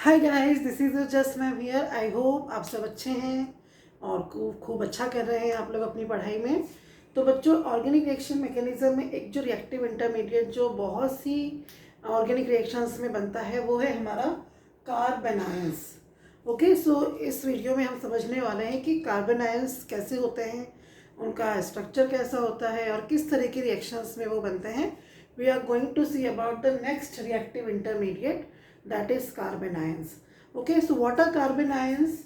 Hi guys, this is just ma'am here. I hope आप सब अच्छे हैं और खूब अच्छा कर रहे हैं आप लोग अपनी पढ़ाई में। तो बच्चों, ऑर्गेनिक रिएक्शन मैकेनिज्म में एक जो रिएक्टिव इंटरमीडिएट जो बहुत सी ऑर्गेनिक रिएक्शंस में बनता है वो है हमारा कार्बन आयंस। ओके, सो इस वीडियो में हम समझने वाले हैं कि कार्बन आयंस कैसे होते हैं, उनका स्ट्रक्चर कैसा होता है और किस तरह की रिएक्शंस में वो बनते हैं। We are going to see about the next reactive intermediate, that is carbon ions. Okay, so what are carbon ions?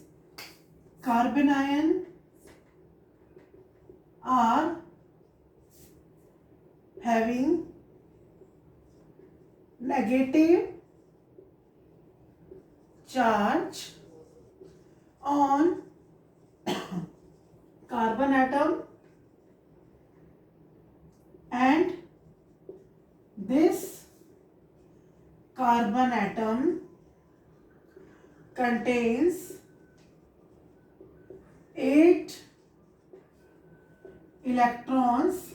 Carbon ion are having negative charge on carbon atom, and this carbon atom contains 8 electrons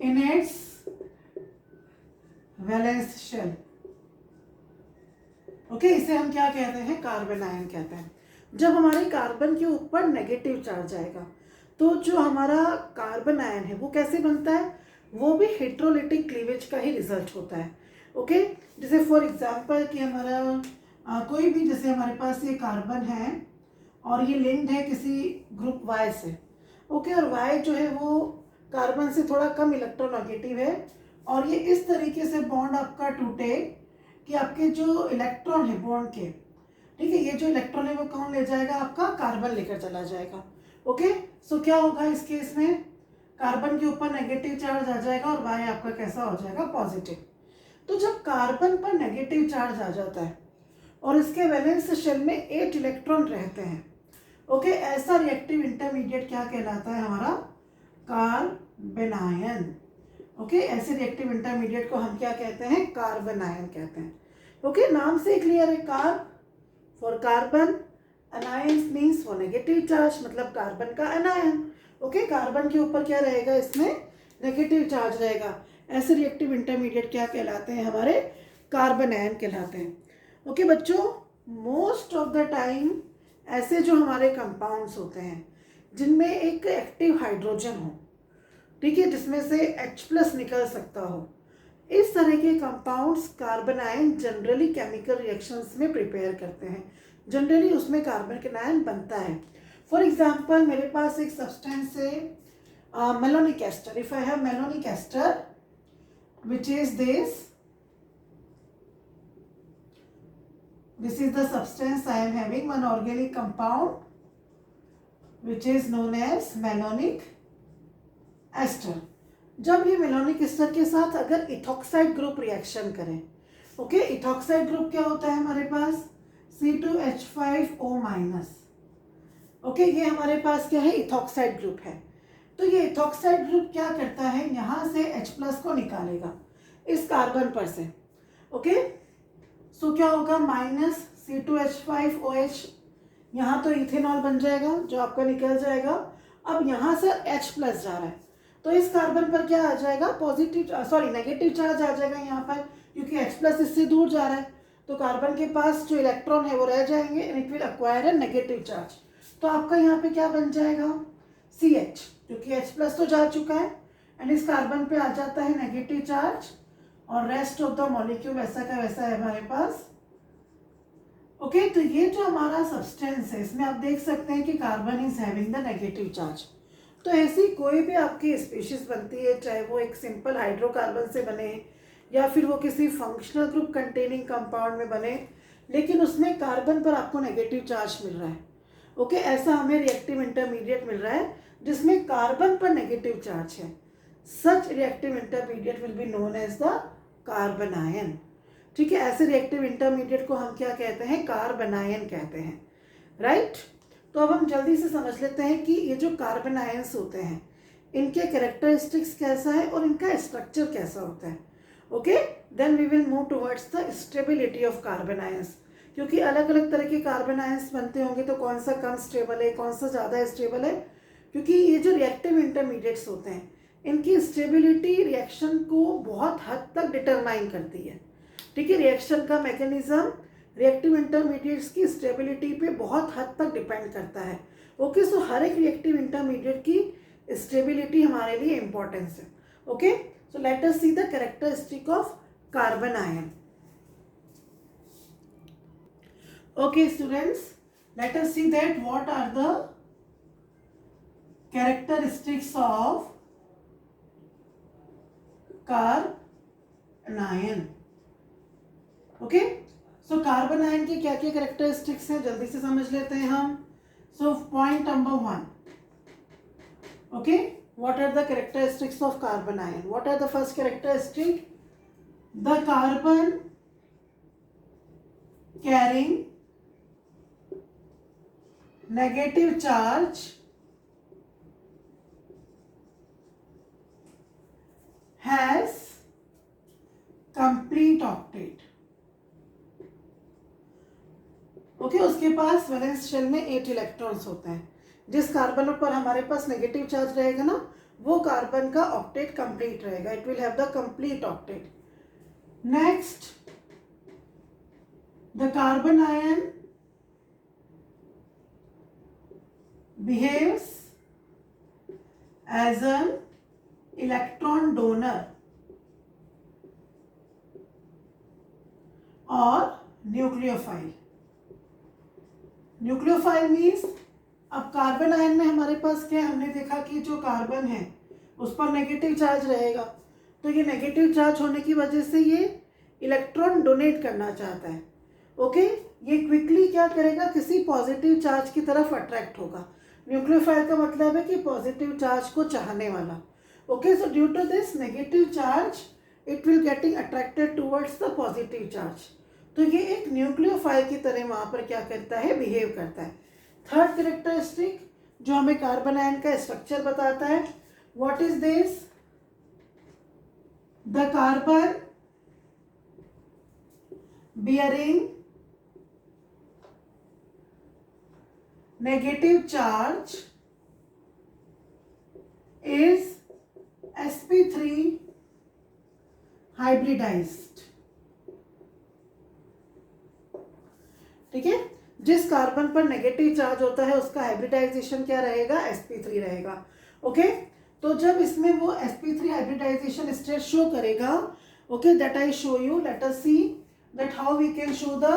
in its valence shell. Okay, इसे हम क्या कहते हैं? Carbon ion कहते हैं। जब हमारे carbon के ऊपर नेगेटिव चार्ज आएगा तो जो हमारा कार्बन आयन है वो कैसे बनता है? वो भी हेट्रोलिटिक क्लीवेज का ही रिजल्ट होता है। ओके, जैसे फॉर एग्जांपल कि हमारा कोई भी, जैसे हमारे पास ये कार्बन है और ये लिंक्ड है किसी ग्रुप वाई से। ओके, और वाई जो है वो कार्बन से थोड़ा कम इलेक्ट्रोनेगेटिव है और ये इस तरीके से बॉन्ड आपका टूटे कि आपके जो इलेक्ट्रॉन है बॉन्ड के, ठीक है, ये जो इलेक्ट्रॉन है वो कौन ले जाएगा? आपका कार्बन लेकर चला जाएगा। ओके, सो क्या होगा इस केस में? कार्बन के ऊपर नेगेटिव चार्ज आ जाएगा और वाई आपका कैसा हो जाएगा? पॉजिटिव। तो जब कार्बन पर नेगेटिव चार्ज आ जाता है और इसके वैलेंस शेल में 8 इलेक्ट्रॉन रहते हैं, ओके, ऐसा रिएक्टिव इंटरमीडिएट क्या कहलाता है? हमारा कार्बन आयन। ओके, ऐसे रिएक्टिव इंटरमीडिएट को हम क्या कहते हैं? कार्बन आयन कहते हैं। ओके, नाम से क्लियर है। Carb for carbon, anions means for negative charge, मतलब कार्बन का अनायन। ओके, कार्बन के ऊपर क्या रहेगा? इसमें नेगेटिव चार्ज रहेगा। ऐसे रिएक्टिव इंटरमीडिएट क्या कहलाते हैं? हमारे कार्बन आयन कहलाते हैं। ओके बच्चों, मोस्ट ऑफ द टाइम ऐसे जो हमारे कंपाउंड्स होते हैं जिनमें एक एक्टिव हाइड्रोजन हो, ठीक है, जिसमें से H+ निकल सकता हो, इस तरह के compounds carbon ion generally chemical reactions में प्रिपेयर करते हैं। जनरली उसमें कार्बन का आयन बनता है। फॉर एग्जांपल, मेरे पास एक सब्सटेंस है malonic ester. If I have malonic ester which is this is the substance I am having, one organic compound which is known as melonic ester. जब ये malonic ester के साथ अगर इथॉक्साइड ग्रुप रिएक्शन करें, okay, ethoxide group क्या होता है हमारे पास? C2H5O-। ओके, ये हमारे पास क्या है? इथॉक्साइड ग्रुप है। तो ये इथॉक्साइड ग्रुप क्या करता है? यहाँ से H+ को निकालेगा इस कार्बन पर से। ओके, सो क्या होगा? -C2H5OH, यहाँ तो इथेनॉल बन जाएगा जो आपका निकल जाएगा। अब यहाँ से H+ जा रहा है तो इस कार्बन पर क्या आ जाएगा? नेगेटिव चार्ज आ जाएगा यहाँ पर, क्योंकि H+ इससे दूर जा रहा है। तो कार्बन के पास जो इलेक्ट्रॉन है वो रह जाएंगे and it will acquire a negative charge. तो आपका यहाँ पे क्या बन जाएगा? CH, क्योंकि H+ तो जा चुका है एंड इस कार्बन पे आ जाता है नेगेटिव चार्ज और रेस्ट ऑफ द मॉलिक्यूल वैसा का वैसा है हमारे पास। ओके, तो ये जो हमारा सब्सटेंस है इसमें आप देख सकते हैं कि carbon is having the negative charge. तो ऐसी कोई भी आपकी स्पीशीज बनती है, चाहे वो एक सिंपल हाइड्रोकार्बन से बने या फिर वो किसी फंक्शनल ग्रुप कंटेनिंग कंपाउंड में बने, लेकिन उसमें कार्बन पर आपको नेगेटिव चार्ज मिल रहा है। ओके, ऐसा हमें रिएक्टिव इंटरमीडिएट मिल रहा है जिसमें कार्बन पर नेगेटिव चार्ज है। Such reactive intermediate will be known as the carbanion. ठीक है, ऐसे रिएक्टिव इंटरमीडिएट को हम क्या कहते हैं? कार्बन आयन कहते हैं। राइट, तो अब हम जल्दी से समझ लेते हैं कि ये जो कार्बन आयन्स होते हैं इनके कैरेक्टरिस्टिक्स कैसा है और इनका स्ट्रक्चर कैसा होता है। Okay, then we will move towards the stability of carbanions, क्योंकि अलग अलग तरह के कार्बन आयन्स बनते होंगे तो कौन सा कम स्टेबल है, कौन सा ज़्यादा स्टेबल है, क्योंकि ये जो रिएक्टिव इंटरमीडिएट्स होते हैं इनकी स्टेबिलिटी रिएक्शन को बहुत हद तक डिटरमाइन करती है। ठीक है, रिएक्शन का मैकेनिज्म रिएक्टिव इंटरमीडिएट्स की स्टेबिलिटी पे बहुत हद तक डिपेंड करता है। ओके, सो हर एक रिएक्टिव इंटरमीडिएट की स्टेबिलिटी हमारे लिए इंपॉर्टेंस है। Okay, so let us see the characteristic of carbon ion. Okay students, let us see that what are the characteristics of carbon. Okay, so carbon ion के क्या क्या characteristics हैं जल्दी से समझ लेते हैं हम। So point number 1, okay, what are the characteristics of carbon ion? What are the first characteristic? The carbon carrying negative charge has complete octet। Okay, उसके पास वैलेंस शेल में 8 इलेक्ट्रॉन्स होते हैं। जिस कार्बन पर हमारे पास नेगेटिव चार्ज रहेगा ना, वो कार्बन का ऑक्टेट कंप्लीट रहेगा, it will have the complete octet. Next, the carbon ion behaves as an electron donor or nucleophile। Nucleophile means, अब कार्बन आयन में हमारे पास क्या, हमने देखा कि जो कार्बन है उस पर नेगेटिव चार्ज रहेगा, तो ये नेगेटिव चार्ज होने की वजह से ये इलेक्ट्रॉन डोनेट करना चाहता है। ओके, ये क्विकली क्या करेगा, किसी पॉजिटिव चार्ज की तरफ अट्रैक्ट होगा। न्यूक्लियोफाइल का मतलब है कि पॉजिटिव चार्ज को चाहने वाला। Okay, so due to this negative charge it will getting attracted towards the positive charge, तो ये एक न्यूक्लियोफाइल की तरह वहाँ पर क्या करता है, बिहेव करता है। थर्ड कैरेक्टरिस्टिक जो हमें कार्बन आयन का स्ट्रक्चर बताता है, what is this? The carbon bearing negative charge is sp3 hybridized। ठीक है, जिस कार्बन पर नेगेटिव चार्ज होता है उसका हाइब्रिडाइजेशन क्या रहेगा, sp3 रहेगा। ओके, तो जब इसमें वो sp3 हाइब्रिडाइजेशन स्टेट शो करेगा, okay, that I show you. Let us see that how we can show the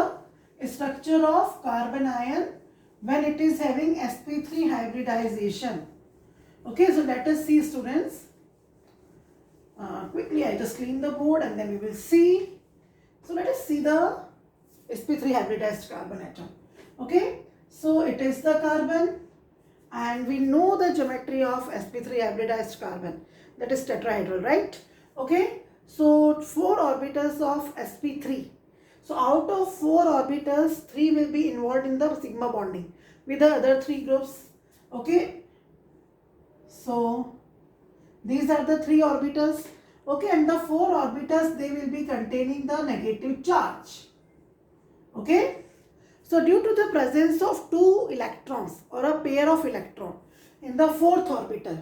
structure of carbanion when it is having sp3 hybridization। Okay, so let us see students, quickly I just clean the board and then we will see। So let us see the sp3 hybridized carbon atom। Okay, so it is the carbon and we know the geometry of sp3 hybridized carbon, that is tetrahedral, right? Okay, so 4 orbitals of sp3, so out of 4 orbitals 3 will be involved in the sigma bonding with the other 3 groups। okay, so these are the 3 orbitals। okay, and the 4 orbitals they will be containing the negative charge। okay, so due to the presence of 2 electrons or a pair of electron in the 4th orbital,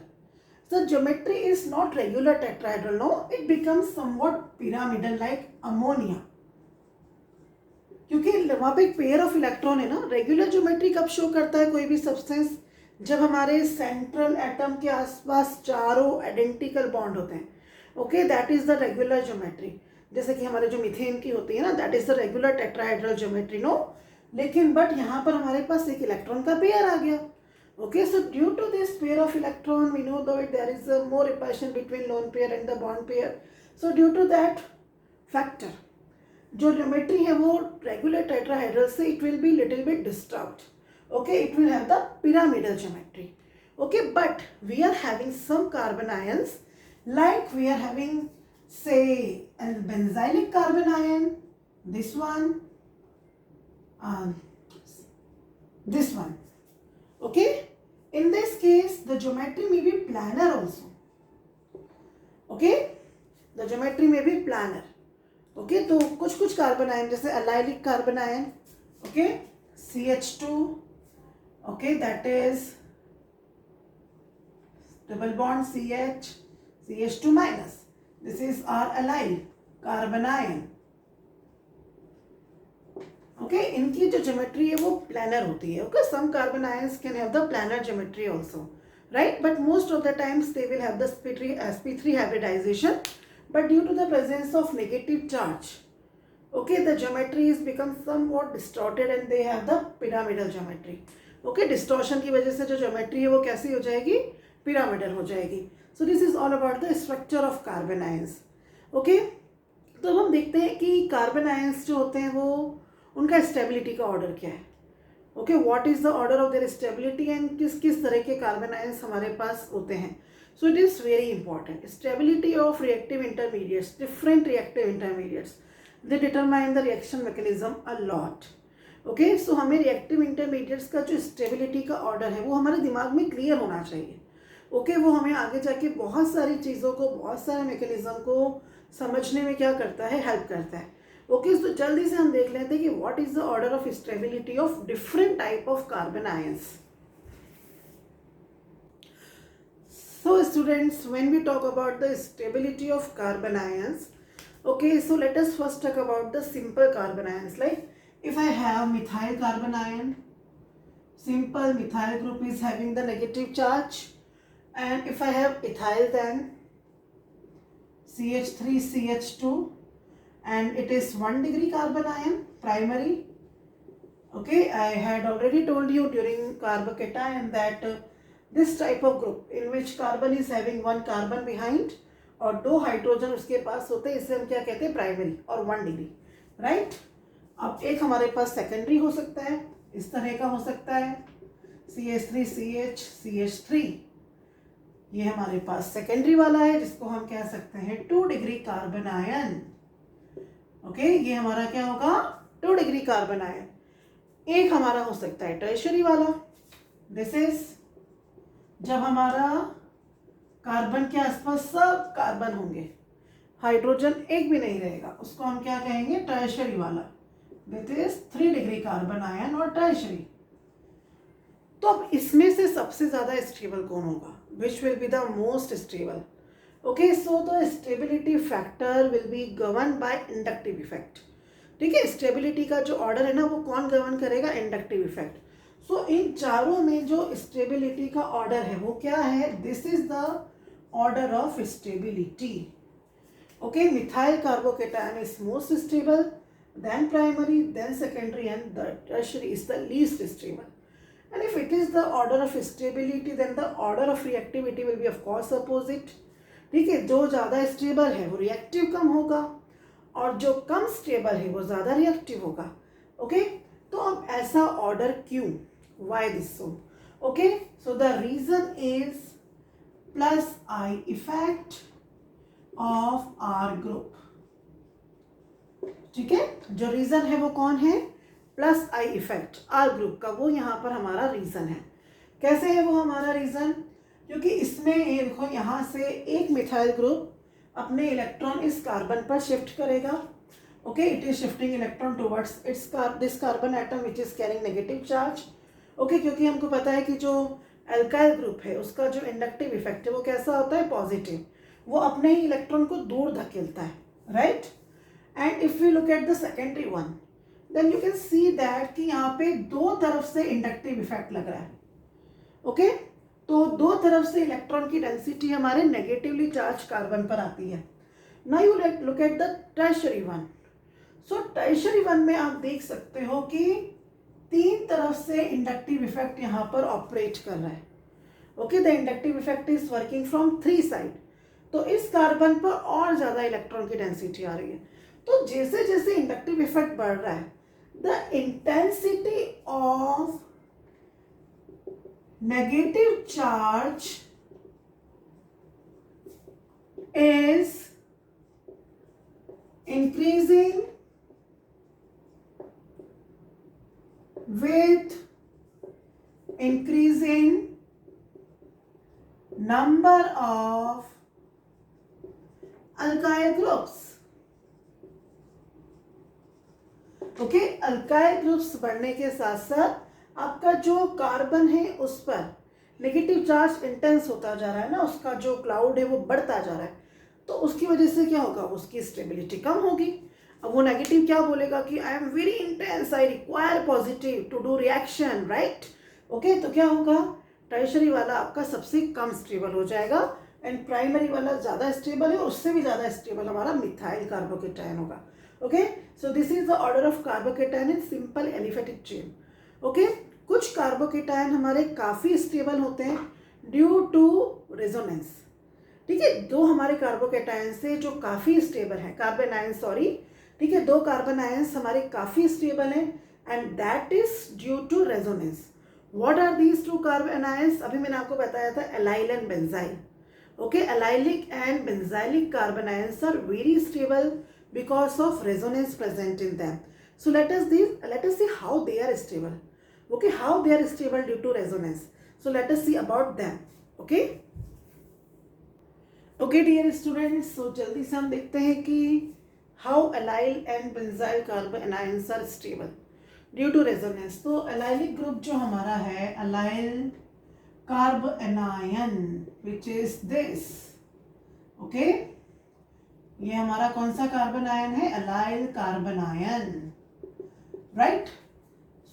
the geometry is not regular tetrahedral, no, it becomes somewhat pyramidal like ammonia, क्योंकि वहाँ पे एक pair of electron है ना। Regular geometry कब show करता है कोई भी सब्सटेंस, जब हमारे सेंट्रल एटम के आसपास चारों आइडेंटिकल बॉन्ड होते हैं। Okay, that is the regular geometry. जैसे कि हमारे जो मीथेन की होती है ना, that is the regular tetrahedral geometry, no. लेकिन बट यहाँ पर हमारे पास एक इलेक्ट्रॉन का पेयर आ गया। Okay, so due to this pair of electron we know that there is more repulsion between lone pair and the bond pair. So due to that factor जो geometry है वो रेगुलर टेट्राहेड्रल से it will be little bit disturbed. Okay, it will have the pyramidal geometry. Okay, but we are having some carbanions like we are having say a benzylic carbon ion, this one, this one. Okay, in this case the geometry may be planar also। okay, the geometry may be planar। Okay, तो कुछ कुछ carbanion जैसे allylic carbanion, okay, CH2, okay, that is double bond CH2 minus, this is our allyl carbon ion। Okay इनकी जो geometry है वो planar होती है. Okay some carbanions can have the planar geometry also, right? But most of the times they will have the sp3 hybridization, but due to the presence of negative charge, okay, the geometry is become somewhat distorted and they have the pyramidal geometry. Okay, distortion की वजह से जो geometry है वो कैसी हो जाएगी, pyramidal हो जाएगी. So this is all about the structure of carbon ions. Okay, तो हम देखते हैं कि carbon ions जो होते हैं वो उनका stability का order क्या है. Okay what is the order of their stability and किस किस तरह के कार्बन आयंस हमारे पास होते हैं. So it is very important. Stability of reactive intermediates, different reactive intermediates, they determine the reaction mechanism a lot. Okay so हमें reactive intermediates का जो स्टेबिलिटी का ऑर्डर है वो हमारे दिमाग में क्लियर होना चाहिए. ओके वो हमें आगे जाके बहुत सारी चीज़ों को, बहुत सारे मैकेनिज्म को समझने में क्या करता है, हेल्प करता है. ओके तो जल्दी से हम देख लेते हैं कि what is the order of stability of different type of carbanions. So students, when we talk about the stability of carbanions, okay, so let us first talk about the simple carbon ions. Like if I have methyl carbon ion, simple methyl group is having the negative charge, and if I have ethyl, then CH3CH2, and it is 1 degree carbon ion, primary. Okay, I had already told you during carbocation that this type of group in which carbon is having 1 carbon behind और 2 hydrogen उसके पास होते हैं, इसे हम क्या कहते हैं, primary और 1 डिग्री, राइट. अब एक हमारे पास सेकेंडरी हो सकता है, इस तरह का हो सकता है CH3CH3, ये हमारे पास सेकेंडरी वाला है जिसको हम कह सकते हैं 2 डिग्री कार्बन आयन. ओके ये हमारा क्या होगा, 2 डिग्री कार्बन आयन. एक हमारा हो सकता है टर्शियरी वाला. दिस इज जब हमारा कार्बन के आसपास सब कार्बन होंगे, हाइड्रोजन एक भी नहीं रहेगा, उसको हम क्या कहेंगे, टर्शियरी वाला. This is 3 degree carbon ion और टर्शियरी. तो अब इसमें से सबसे ज़्यादा स्टेबल कौन होगा, which will be the most stable. Okay so the stability factor will be govern by inductive effect. ठीक है, स्टेबिलिटी का जो ऑर्डर है ना वो कौन गवर्न करेगा, इंडक्टिव इफेक्ट. सो इन चारों में जो स्टेबिलिटी का ऑर्डर है वो क्या है, this is the order of stability. Okay methyl carbocation is most stable, then primary, then secondary, and the tertiary is the least stable. And if it is the order of stability, then the order of reactivity will be of course opposite. ठीक है, जो ज़्यादा stable है वो reactive कम होगा और जो कम stable है वो ज़्यादा रिएक्टिव होगा. ओके तो अब ऐसा ऑर्डर क्यों, why this so. Okay so the reason is plus I effect of R group. ठीक है, जो रीजन है वो कौन है, plus I effect R group का, वो यहाँ पर हमारा रीजन है. कैसे है वो हमारा रीजन, क्योंकि इसमें ये देखो यहाँ से एक मिथाइल ग्रुप अपने इलेक्ट्रॉन इस कार्बन पर शिफ्ट करेगा. Okay it is shifting electron towards it's this carbon atom which is carrying negative charge. Okay क्योंकि हमको पता है कि जो एल्काइल ग्रुप है उसका जो इंडक्टिव इफेक्ट है वो कैसा होता है, पॉजिटिव. वो अपने ही इलेक्ट्रॉन को दूर धकेलता है, right. And if we look at the secondary one, then you can see that कि यहाँ पे दो तरफ से इंडक्टिव इफेक्ट लग रहा है. ओके तो दो तरफ से इलेक्ट्रॉन की डेंसिटी हमारे नेगेटिवली चार्ज कार्बन पर आती है. Now you look at the tertiary one. So tertiary one में आप देख सकते हो कि 3 तरफ से इंडक्टिव इफेक्ट यहाँ पर ऑपरेट कर रहा है. Okay the inductive effect is working from 3 side. तो इस कार्बन पर और ज़्यादा इलेक्ट्रॉन की डेंसिटी आ रही है. तो जैसे जैसे इंडक्टिव इफेक्ट बढ़ रहा है, the intensity of negative charge is increasing with increasing number of alkyl groups. Okay alkyl groups बढ़ने के साथ साथ आपका जो कार्बन है उस पर नेगेटिव चार्ज इंटेंस होता जा रहा है ना, उसका जो क्लाउड है वो बढ़ता जा रहा है. तो उसकी वजह से क्या होगा, उसकी स्टेबिलिटी कम होगी. अब वो नेगेटिव क्या बोलेगा कि I am very intense, I require positive to do reaction, right. Okay, तो क्या होगा, टर्शरी वाला आपका सबसे कम स्टेबल हो जाएगा एंड प्राइमरी वाला ज़्यादा स्टेबल है, उससे भी ज़्यादा स्टेबल हमारा मिथाइल कार्बोकेटायन होगा। Okay, so this is the order of carbocation in simple aliphatic chain. Okay, कुछ कार्बोकेटायन हमारे काफ़ी स्टेबल होते हैं ड्यू टू रेजोनेंस। ठीक है, दो हमारे कार्बोकेटायन से जो काफ़ी स्टेबल है, कार्बन आयन सॉरी, ठीक है, दो कार्बन आयन्स हमारे काफ़ी स्टेबल हैं and that is due to resonance. What are these two carbanions? अभी मैंने आपको बताया था allyl and benzyl. Okay, allylic and benzylic carbanions are very stable because of resonance present in them. So let us see how they are stable. Okay, how they are stable due to resonance. So let us see about them. Okay. Okay dear students, so जल्दी से हम देखते हैं कि how allyl and benzyl carbon ions are stable due to resonance. तो allylic group जो हमारा है allyl carbanion which is this. Okay, ये हमारा कौन सा कार्बन आयन है? Allyl carbanion, right.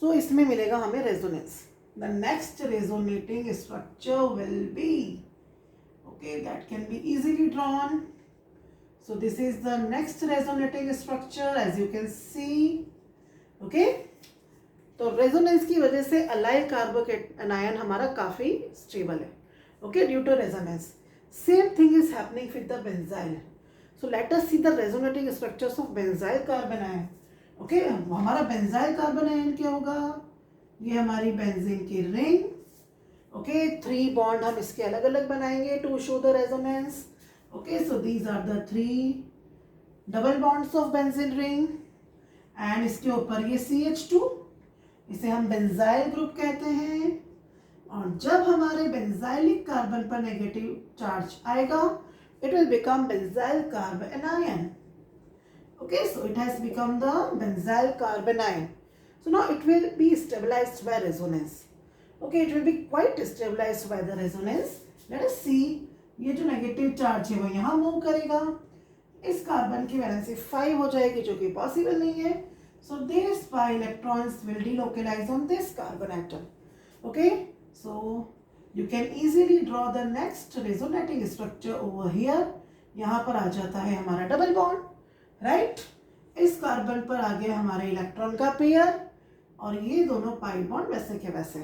So इसमें मिलेगा हमें resonance. The next resonating structure will be, okay, that can be easily drawn. So this is the next resonating structure as you can see. Okay, तो resonance की वजह से allyl carbocation ion हमारा काफी stable है। Okay, due to resonance. Same thing is happening with the benzyl. So let us see the resonating structures of benzyl carbon ion. Okay, हमारा benzyl carbon ion क्या होगा? ये हमारी बेंजीन की ring. Okay, 3 bond हम इसके अलग अलग बनाएंगे to show the resonance. Okay, so these are the 3 double bonds of benzene ring and इसके ऊपर ये CH2, इसे हम बेंजाइल ग्रुप कहते हैं। और जब हमारे बेंजाइलिक कार्बन पर नेगेटिव चार्ज आएगा, it will become benzyl carbanion. Okay, so it has become the benzyl carbanion. So now it will be stabilized by resonance. Okay, it will be quite stabilized by the resonance. Let us see, ये जो negative charge है वो यहाँ move करेगा, इस carbon की valency 5 हो जाएगी जो कि पॉसिबल नहीं है। So these pi electrons will delocalize on this carbon atom. Okay, so you can easily draw the next resonating structure over here. यहाँ पर आ जाता है हमारा डबल बॉन्ड, राइट। इस कार्बन पर आ गया हमारे इलेक्ट्रॉन का पेयर और ये दोनों पाई बॉन्ड वैसे के वैसे।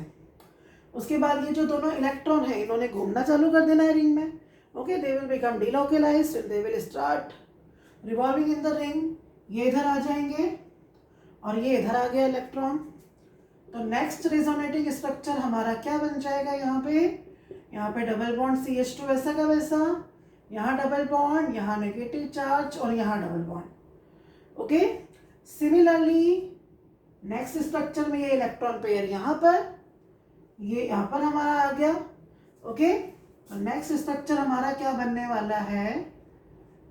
उसके बाद ये जो दोनों इलेक्ट्रॉन है इन्होंने घूमना चालू कर देना है रिंग में। Okay, they will become delocalised and they will start revolving in the ring. ये इधर आ जाएंगे और ये इधर आ गया इलेक्ट्रॉन। तो नेक्स्ट रेजोनेटिंग स्ट्रक्चर हमारा क्या बन जाएगा? यहाँ पे डबल बॉन्ड CH2 वैसा का वैसा, यहाँ डबल बॉन्ड, यहाँ नेगेटिव चार्ज और यहाँ double bond. Okay, similarly next structure में ये इलेक्ट्रॉन पेयर यहाँ पर, ये यहाँ पर हमारा आ गया। ओके, और नेक्स्ट स्ट्रक्चर हमारा क्या बनने वाला है?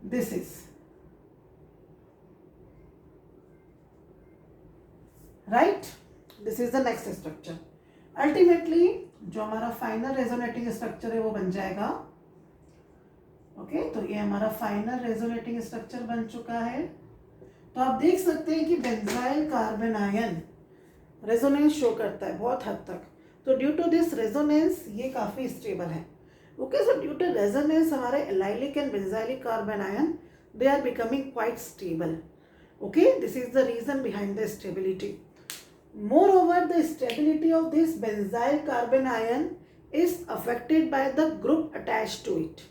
This is, right, this is the next structure. Ultimately जो हमारा फाइनल रेजोनेटिंग स्ट्रक्चर है वो बन जाएगा। ओके, तो ये हमारा फाइनल रेजोनेटिंग स्ट्रक्चर बन चुका है। तो आप देख सकते हैं कि benzyl carbon ion resonance show करता है बहुत हद तक। तो ड्यू टू दिस रेजोनेंस ये काफ़ी स्टेबल है। Okay, so due to resonance हमारे allylic and benzylic carbanion they are becoming quite stable. Okay, this is the reason behind the stability. Moreover, the stability of this benzyl carbon ion is affected by the group attached to it.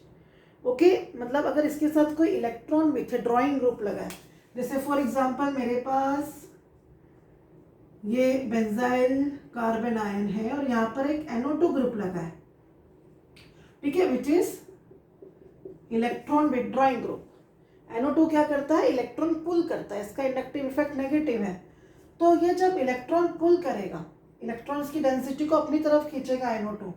Okay, मतलब अगर इसके साथ कोई electron withdrawing group लगा है, जैसे for example मेरे पास ये बेंजाइल कार्बन आयन है और यहाँ पर एक NO2 ग्रुप लगा है, ठीक है, which is electron withdrawing group. NO2 क्या करता है? इलेक्ट्रॉन पुल करता है, इसका इंडक्टिव इफेक्ट नेगेटिव है। तो ये जब इलेक्ट्रॉन पुल करेगा, इलेक्ट्रॉन्स की डेंसिटी को अपनी तरफ खींचेगा NO2,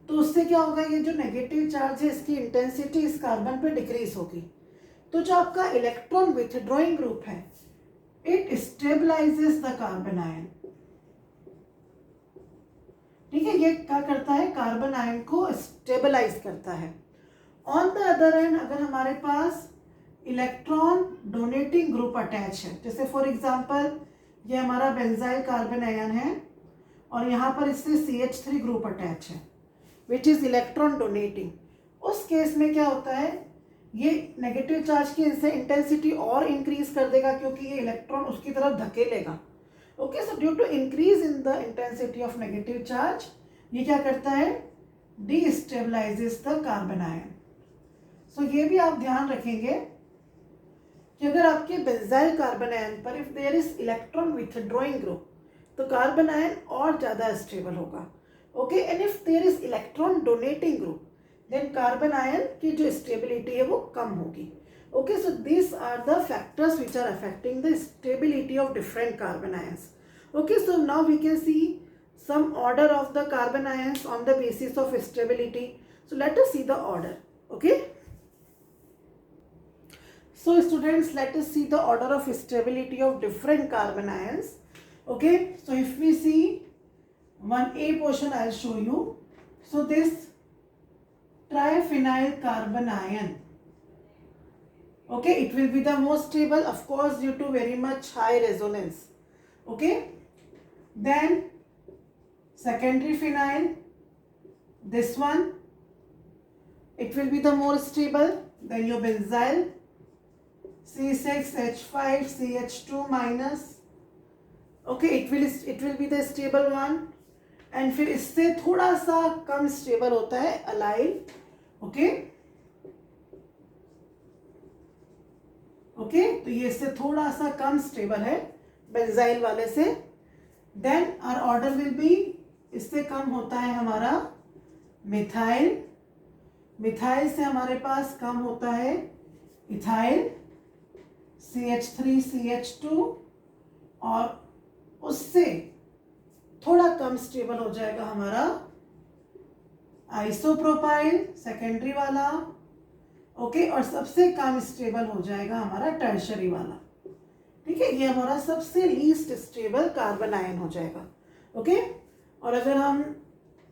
तो उससे क्या होगा? ये जो नेगेटिव चार्ज है इसकी इंटेंसिटी इस कार्बन पे डिक्रीज होगी। तो जो आपका इलेक्ट्रॉन विथड्रॉइंग ग्रुप है, it stabilises the carbanion. ठीक है, ये क्या करता है? कार्बन आयन को स्टेबलाइज करता है। ऑन द अदर एंड अगर हमारे पास इलेक्ट्रॉन डोनेटिंग ग्रुप अटैच है। जैसे फॉर एग्जांपल ये हमारा बेंजाइल कार्बन आयन है और यहाँ पर इससे CH3 ग्रुप अटैच है विच इज़ इलेक्ट्रॉन डोनेटिंग। उस केस में क्या होता है, ये नेगेटिव चार्ज की इंटेंसिटी और इंक्रीज कर देगा क्योंकि ये इलेक्ट्रॉन उसकी तरफ धकेलेगा। Okay, so due to increase in the intensity of negative charge ये क्या करता है, डीस्टेबलाइजेस द कार्बन आयन। सो ये भी आप ध्यान रखेंगे कि अगर आपके बेंजाइल कार्बन आयन पर if there is electron withdrawing group तो कार्बन आयन और ज़्यादा स्टेबल होगा। Okay, and if there is electron donating group then carbanion की जो स्टेबिलिटी है वो कम होगी। Okay, so this are the factors which are affecting the stability of different carbanions. Okay, so now we can see some order of the carbon ions on the basis of stability. So let us see the order. Okay, so students, let us see the order of stability of different carbon ions. Okay, so if we see 1A portion, I'll show you. So this triphenyl carbon ion, okay, it will be the most stable, of course, due to very much high resonance. Okay, then secondary phenyl, this one, it will be the more stable. Then your benzyl, C6H5CH2 minus, okay, it will be the stable one. And फिर इससे थोड़ा सा कम stable होता है allyl. Okay okay, तो ये इससे थोड़ा सा कम स्टेबल है बेंजाइल वाले से। Then our order will be, इससे कम होता है हमारा मिथाइल, मिथाइल से हमारे पास कम होता है इथाइल, CH3CH2, और उससे थोड़ा कम स्टेबल हो जाएगा हमारा आइसोप्रोपाइल, सेकेंडरी वाला। ओके, और सबसे कम स्टेबल हो जाएगा हमारा टर्शरी वाला। ठीक है, ये हमारा सबसे लीस्ट स्टेबल कार्बन आयन हो जाएगा। ओके, और अगर हम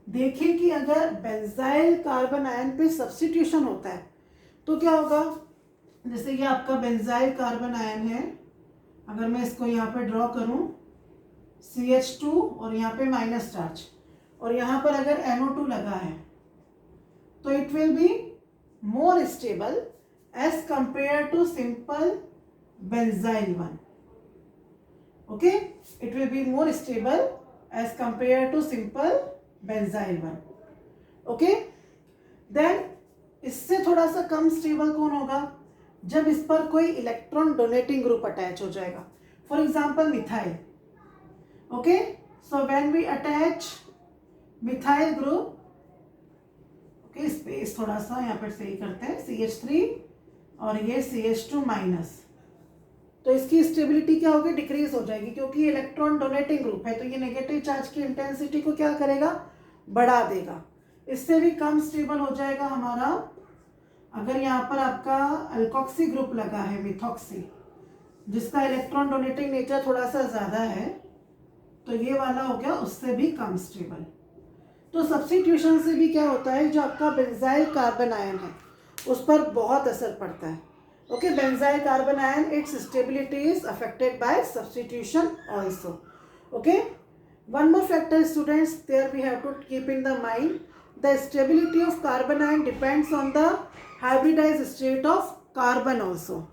देखें कि अगर बेंजाइल कार्बन आयन पे सब्स्टिट्यूशन होता है तो क्या होगा, जैसे ये आपका बेंजाइल कार्बन आयन है, अगर मैं इसको यहाँ पे ड्रॉ करूँ CH2 और यहाँ पे माइनस चार्ज, और यहाँ पर अगर NO2 लगा है तो it will be more stable as compare to simple benzyl one. Okay, it will be more stable as compared to simple benzyl one. Okay, then इससे थोड़ा सा कम स्टेबल कौन होगा, जब इस पर कोई इलेक्ट्रॉन डोनेटिंग ग्रुप अटैच हो जाएगा, for example methyl. Okay, so when we attach methyl group, okay, space थोड़ा सा यहाँ पर सही करते हैं, CH3 और ये CH2 माइनस, तो इसकी स्टेबिलिटी क्या होगी, डिक्रीज हो जाएगी क्योंकि ये इलेक्ट्रॉन डोनेटिंग ग्रुप है, तो ये नेगेटिव चार्ज की इंटेंसिटी को क्या करेगा, बढ़ा देगा। इससे भी कम स्टेबल हो जाएगा हमारा, अगर यहाँ पर आपका अल्कोक्सी ग्रुप लगा है, मिथॉक्सी, जिसका इलेक्ट्रॉन डोनेटिंग नेचर थोड़ा सा ज़्यादा है, तो ये वाला हो गया उससे भी कम स्टेबल। तो सब्स्टिट्यूशन से भी क्या होता है, जो आपका बेंजाइल कार्बन आयन है उस पर बहुत असर पड़ता है। Okay, benzyl carbon ion, its stability is affected by substitution also. Okay, one more factor students there we have to keep in the mind, the stability of carbon ion depends on the hybridized state of carbon also.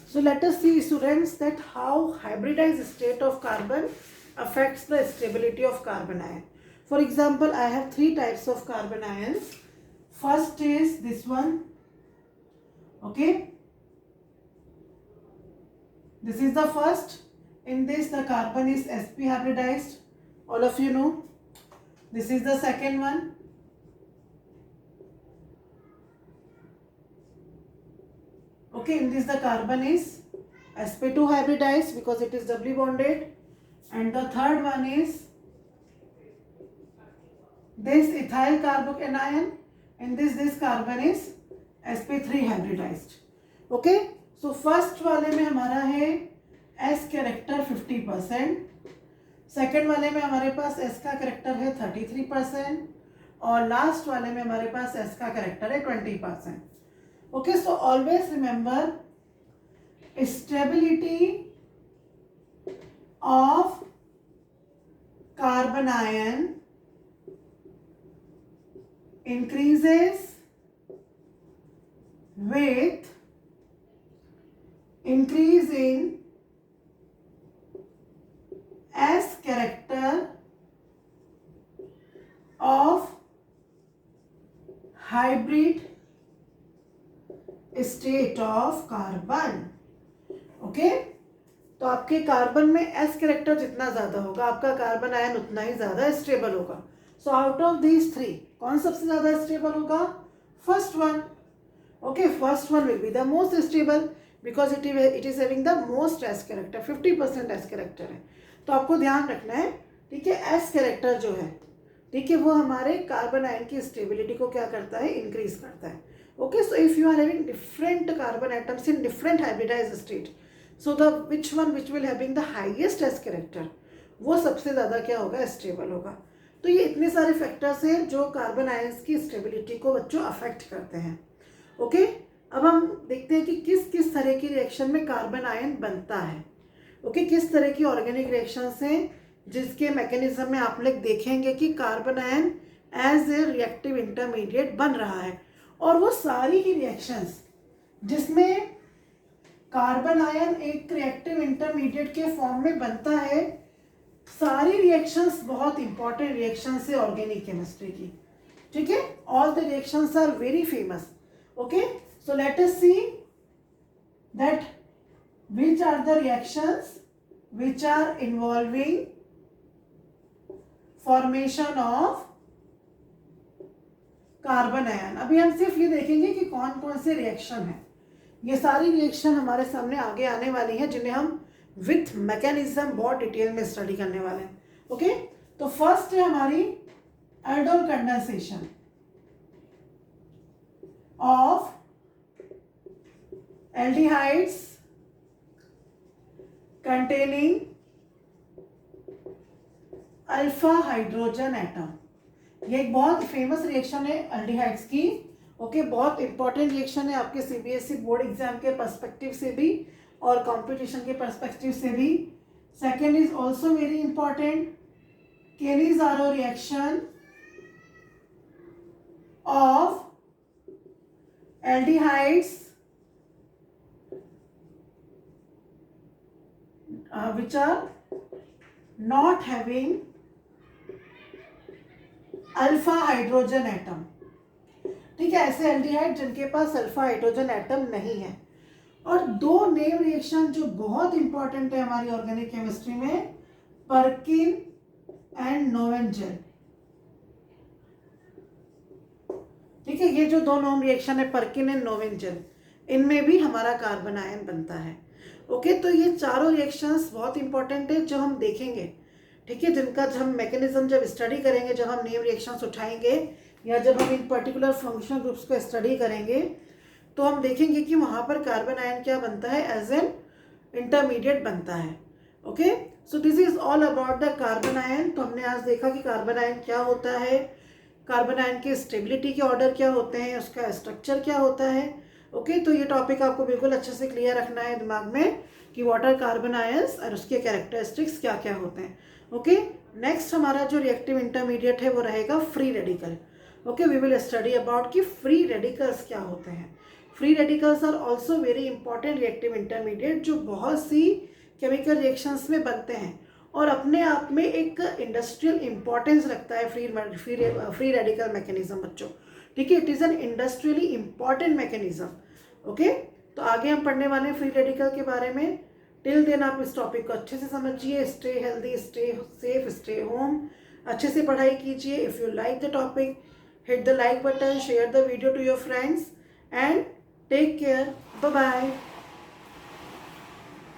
So let us see students that how hybridized state of carbon affects the stability of carbon ion. For example, I have three types of carbon ions. First is this one. Okay, this is the first. In this the carbon is sp hybridized, all of you know. This is the second one. Okay, in this the carbon is sp2 hybridized because it is doubly bonded, and the third one is this ethyl carbanion. In this carbon is sp3 hybridized. Okay, so first वाले में हमारा है S character 50%, second वाले में हमारे पास S का character है 33%, और लास्ट वाले में हमारे पास S का कैरेक्टर है 20%. Okay, so always remember stability of carbon ion increases with increase in S character of hybrid state of carbon. Okay, तो आपके कार्बन में एस कैरेक्टर जितना ज्यादा होगा आपका कार्बन आयन उतना ही ज्यादा स्टेबल होगा. So out of these three कौन सबसे ज्यादा स्टेबल होगा? First one. Okay, first one will be the most stable because it is having the most S character. 50% S character है. तो आपको ध्यान रखना है, ठीक है, एस कैरेक्टर जो है, ठीक है, वो हमारे कार्बन आयन की स्टेबिलिटी को क्या करता है? इंक्रीज करता है. Okay, so if you are having different carbon atoms in different hybridized state, so the which will having the highest s character, वो सबसे ज़्यादा क्या होगा? स्टेबल होगा. तो ये इतने सारे फैक्टर्स हैं जो कार्बन आयन्स की स्टेबिलिटी को बच्चों अफेक्ट करते हैं. ओके, अब हम देखते हैं कि किस किस तरह की रिएक्शन में कार्बन आयन बनता है. ओके, किस तरह की ऑर्गेनिक रिएक्शंस हैं जिसके मैकेनिज्म में आप लोग देखेंगे कि carbanion as a reactive intermediate बन रहा है. और वो सारी ही रिएक्शंस जिसमें कार्बन आयन एक रिएक्टिव इंटरमीडिएट के फॉर्म में बनता है, सारी रिएक्शंस बहुत इंपॉर्टेंट रिएक्शंस है ऑर्गेनिक केमिस्ट्री की. ठीक है, all the reactions are very famous. Okay, so let us see that which are the reactions which are involving formation of carbanion. अभी हम सिर्फ ये देखेंगे कि कौन कौन से रिएक्शन है. ये सारी रिएक्शन हमारे सामने आगे आने वाली है जिन्हें हम विथ मैकेनिज्म बहुत डिटेल में स्टडी करने वाले हैं. ओके, तो फर्स्ट है हमारी aldol condensation of aldehydes containing alpha hydrogen atom. ये एक बहुत फेमस रिएक्शन है एल्डिहाइड्स की. ओके, बहुत इंपॉर्टेंट रिएक्शन है आपके सीबीएसई बोर्ड एग्जाम के पर्सपेक्टिव से भी और कंपटीशन के पर्सपेक्टिव से भी. Second is also very important, Cannizzaro reaction of aldehydes which are not having alpha hydrogen atom. ठीक है, ऐसे एल्डिहाइड जिनके पास अल्फा हाइड्रोजन एटम नहीं है. और दो नेम रिएक्शन जो बहुत इंपॉर्टेंट है हमारी ऑर्गेनिक केमिस्ट्री में, पर्किन एंड नोवेंजल. ठीक है, ये जो दो नोम रिएक्शन है पर्किन एंड नोवेंजल, इनमें भी हमारा कार्बन आयन बनता है. ओके, तो ये चारों रिएक्शंस बहुत इंपॉर्टेंट है जो हम देखेंगे. ठीक है, जिनका जब हम मैकेनिज्म जब स्टडी करेंगे, जब हम नेम रिएक्शंस उठाएंगे या जब हम इन पर्टिकुलर फंक्शनल ग्रुप्स को स्टडी करेंगे, तो हम देखेंगे कि वहाँ पर कार्बन आयन क्या बनता है? एज एन इंटरमीडिएट बनता है. Okay, so this is all about the carbon ion. तो हमने आज देखा कि कार्बन आयन क्या होता है, कार्बन आयन के स्टेबिलिटी के ऑर्डर क्या होते हैं, उसका स्ट्रक्चर क्या होता है. ओके, तो ये टॉपिक आपको बिल्कुल अच्छे से क्लियर रखना है दिमाग में कि व्हाट आर कार्बन आयंस और उसके कैरेक्टरिस्टिक्स क्या क्या होते हैं. ओके, नेक्स्ट हमारा जो रिएक्टिव इंटरमीडिएट है वो रहेगा free radical. Okay, we will study about कि फ्री रेडिकल्स क्या होते हैं. Free radicals are also very important reactive intermediate जो बहुत सी केमिकल रिएक्शंस में बनते हैं और अपने आप में एक इंडस्ट्रियल इंपॉर्टेंस रखता है फ्री रेडिकल मैकेनिज्म बच्चों. ठीक है, it is an industrially important mechanism. Okay, तो आगे हम पढ़ने वाले हैं फ्री रेडिकल के बारे में. टिल देन आप इस टॉपिक को अच्छे से समझिए. Stay healthy, stay safe, stay home. अच्छे से पढ़ाई कीजिए. If you like the topic, hit the like button, share the video to your friends and take care. Bye bye.